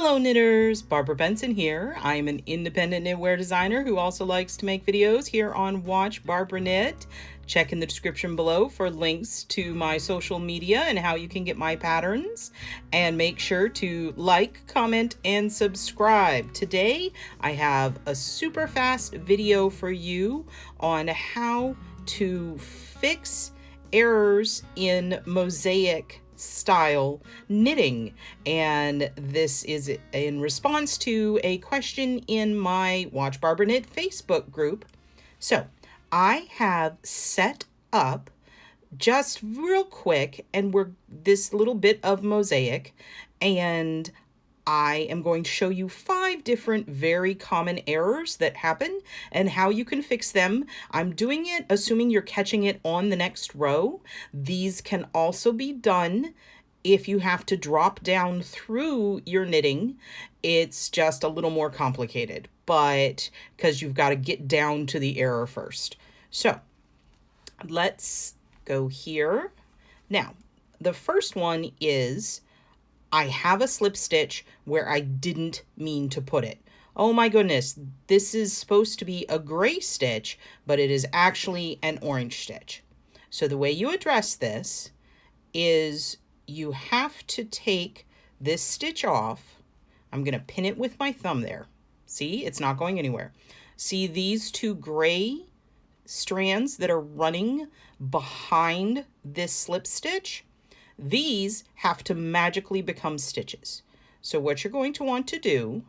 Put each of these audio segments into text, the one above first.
Hello knitters, Barbara Benson here. I am an independent knitwear designer who also likes to make videos here on Watch Barbara Knit. Check in the description below for links to my social media and how you can get my patterns. And make sure to like, comment, and subscribe. Today I have a super fast video for you on how to fix errors in Mosaic style knitting, and this is in response to a question in my Watch Barbara Knit Facebook group. So I have set up just real quick, and we're this little bit of Mosaic, and I am going to show you 5 different very common errors that happen and how you can fix them. I'm doing it assuming you're catching it on the next row. These can also be done if you have to drop down through your knitting. It's just a little more complicated, but because you've got to get down to the error first. So let's go here. Now, the first one is I have a slip stitch where I didn't mean to put it. Oh my goodness, this is supposed to be a gray stitch, but it is actually an orange stitch. So the way you address this is you have to take this stitch off. I'm going to pin it with my thumb there. See, it's not going anywhere. See these 2 gray strands that are running behind this slip stitch? These have to magically become stitches. So what you're going to want to do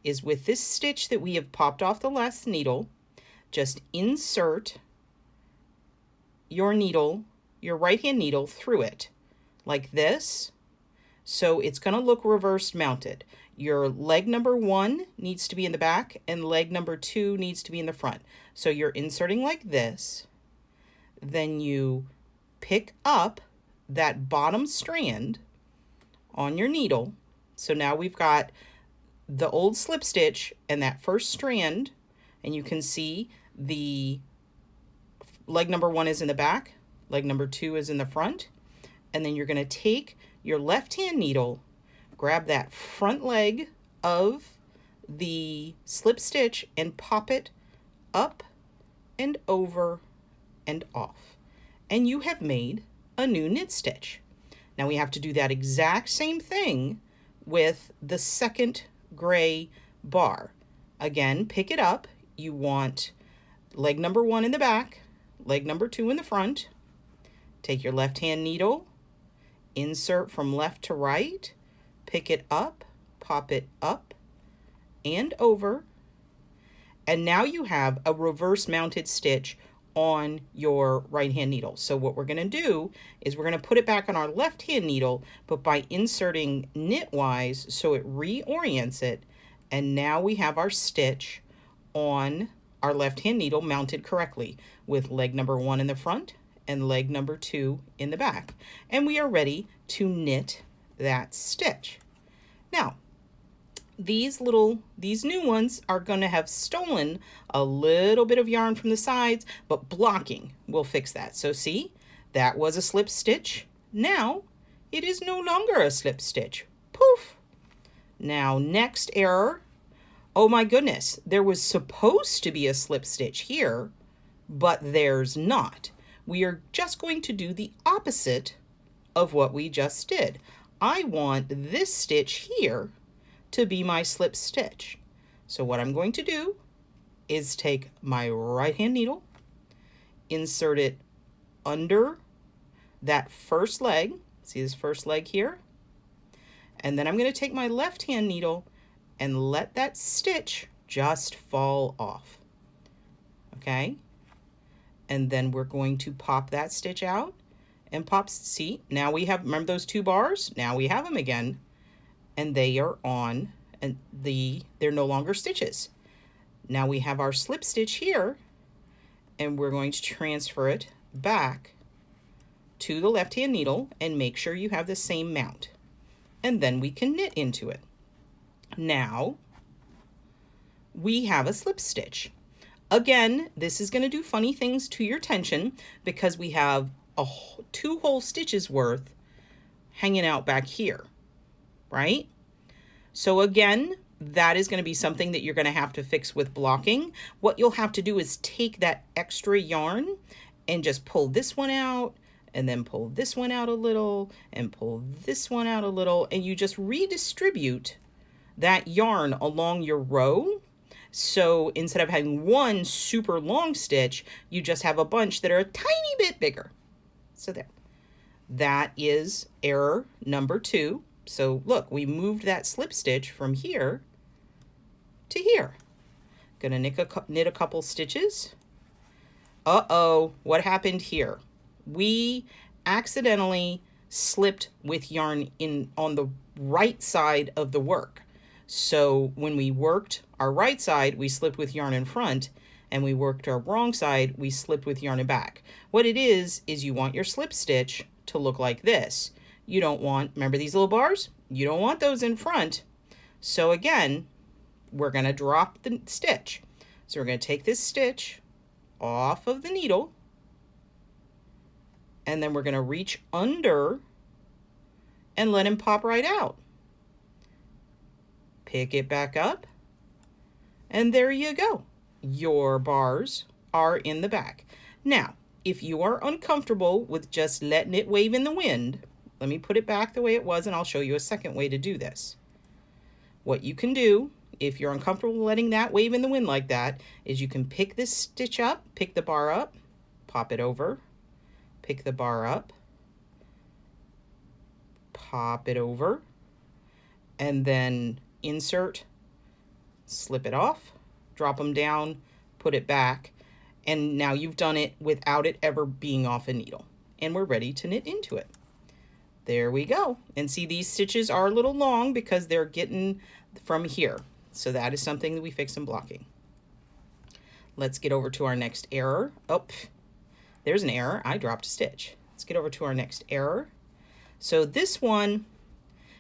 is, with this stitch that we have popped off the last needle, just insert your needle, your right hand needle, through it like this. So it's going to look reverse mounted. Your leg number 1 needs to be in the back and leg number 2 needs to be in the front. So you're inserting like this. Then you pick up that bottom strand on your needle. So now we've got the old slip stitch and that first strand, and you can see the leg number 1 is in the back, leg number 2 is in the front, and then you're going to take your left hand needle, grab that front leg of the slip stitch and pop it up and over and off, and you have made a new knit stitch. Now we have to do that exact same thing with the second gray bar. Again, pick it up. You want leg number 1 in the back, leg number 2 in the front. Take your left hand needle, insert from left to right, pick it up, pop it up and over, and now you have a reverse mounted stitch on your right hand needle. So what we're going to do is we're going to put it back on our left hand needle, but by inserting knitwise so it reorients it, and now we have our stitch on our left hand needle mounted correctly with leg number 1 in the front and leg number 2 in the back, and we are ready to knit that stitch. Now these new ones are going to have stolen a little bit of yarn from the sides, but blocking will fix that. So see, that was a slip stitch. Now it is no longer a slip stitch. Poof. Now next error. Oh my goodness, there was supposed to be a slip stitch here, but there's not. We are just going to do the opposite of what we just did. I want this stitch here to be my slip stitch. So what I'm going to do is take my right hand needle, insert it under that first leg. See this first leg here? And then I'm going to take my left hand needle and let that stitch just fall off. Okay? And then we're going to pop that stitch out and pop. See, now we have, remember those 2 bars? Now we have them again, and they are on, and they're no longer stitches. Now we have our slip stitch here, and we're going to transfer it back to the left hand needle and make sure you have the same mount, and then we can knit into it. Now we have a slip stitch. Again, this is going to do funny things to your tension because we have 2 whole stitches worth hanging out back here, right? So again, that is going to be something that you're going to have to fix with blocking. What you'll have to do is take that extra yarn and just pull this one out, and then pull this one out a little, and pull this one out a little, and you just redistribute that yarn along your row. So instead of having one super long stitch, you just have a bunch that are a tiny bit bigger. So there. That is error number 2. So look, we moved that slip stitch from here to here. Gonna knit a couple stitches. Uh-oh, what happened here? We accidentally slipped with yarn on the right side of the work. So when we worked our right side, we slipped with yarn in front, and we worked our wrong side, we slipped with yarn in back. What it is you want your slip stitch to look like this. You don't want, remember these little bars? You don't want those in front. So again, we're going to drop the stitch. So we're going to take this stitch off of the needle, and then we're going to reach under and let him pop right out. Pick it back up, and there you go. Your bars are in the back. Now, if you are uncomfortable with just letting it wave in the wind, let me put it back the way it was, and I'll show you a second way to do this. What you can do, if you're uncomfortable letting that wave in the wind like that, is you can pick this stitch up, pick the bar up, pop it over, pick the bar up, pop it over, and then insert, slip it off, drop them down, put it back, and now you've done it without it ever being off a needle. And we're ready to knit into it. There we go. And see, these stitches are a little long because they're getting from here. So that is something that we fix in blocking. Let's get over to our next error. Oh, there's an error. I dropped a stitch. Let's get over to our next error. So this one,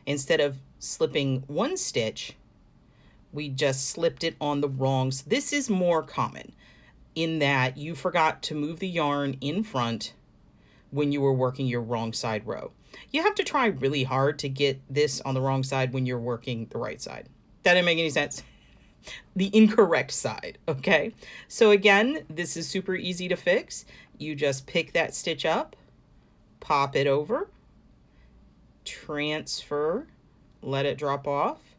instead of slipping one stitch, we just slipped it on the wrong. This is more common in that you forgot to move the yarn in front when you were working your wrong side row. You have to try really hard to get this on the wrong side when you're working the right side. That didn't make any sense. The incorrect side, okay? So again, this is super easy to fix. You just pick that stitch up, pop it over, transfer, let it drop off,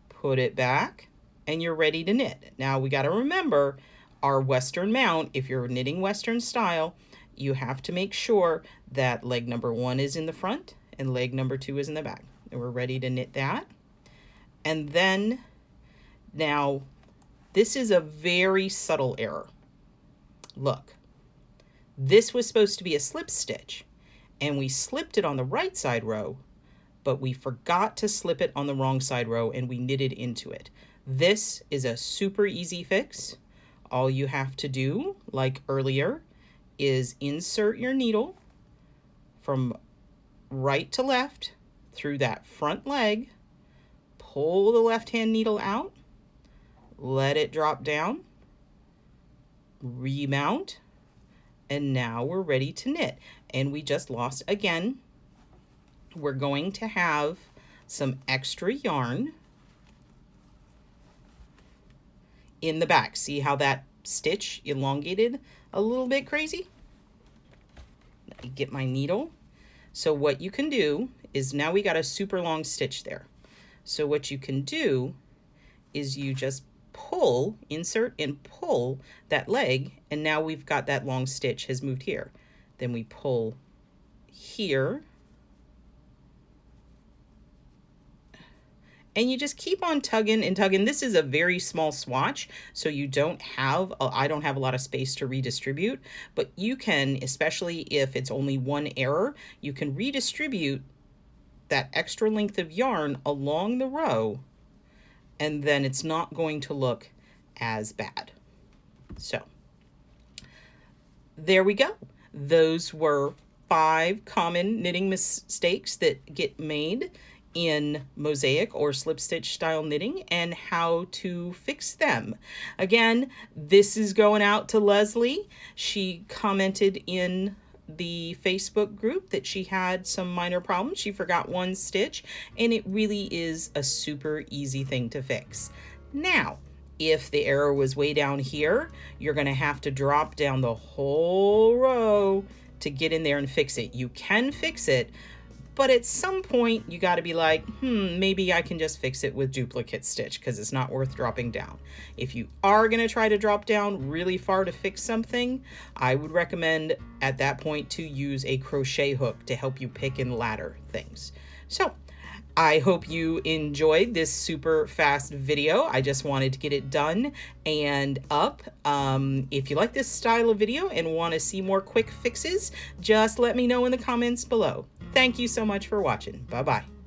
put it back, and you're ready to knit. Now we got to remember our Western mount. If you're knitting Western style, you have to make sure that leg number 1 is in the front and leg number 2 is in the back. And we're ready to knit that. And then now this is a very subtle error. Look, this was supposed to be a slip stitch, and we slipped it on the right side row, but we forgot to slip it on the wrong side row, and we knitted into it. This is a super easy fix. All you have to do, like earlier, is insert your needle from right to left through that front leg, pull the left-hand needle out, let it drop down, remount, and now we're ready to knit. And we just lost again. We're going to have some extra yarn in the back. See how that stitch elongated a little bit crazy? Let me get my needle. So what you can do is, now we got a super long stitch there. So what you can do is you just pull, insert and pull that leg, and now we've got that long stitch has moved here. Then we pull here, and you just keep on tugging and tugging. This is a very small swatch, so you don't have, I don't have a lot of space to redistribute, but you can, especially if it's only one error, you can redistribute that extra length of yarn along the row, and then it's not going to look as bad. So there we go. Those were 5 common knitting mistakes that get made in Mosaic or slip stitch style knitting and how to fix them. Again, this is going out to Leslie. She commented in the Facebook group that she had some minor problems. She forgot one stitch, and it really is a super easy thing to fix. Now, if the error was way down here, you're going to have to drop down the whole row to get in there and fix it. You can fix it, but at some point you got to be like, maybe I can just fix it with duplicate stitch because it's not worth dropping down. If you are going to try to drop down really far to fix something, I would recommend at that point to use a crochet hook to help you pick and ladder things. So I hope you enjoyed this super fast video. I just wanted to get it done and up. If you like this style of video and want to see more quick fixes, just let me know in the comments below. Thank you so much for watching. Bye-bye.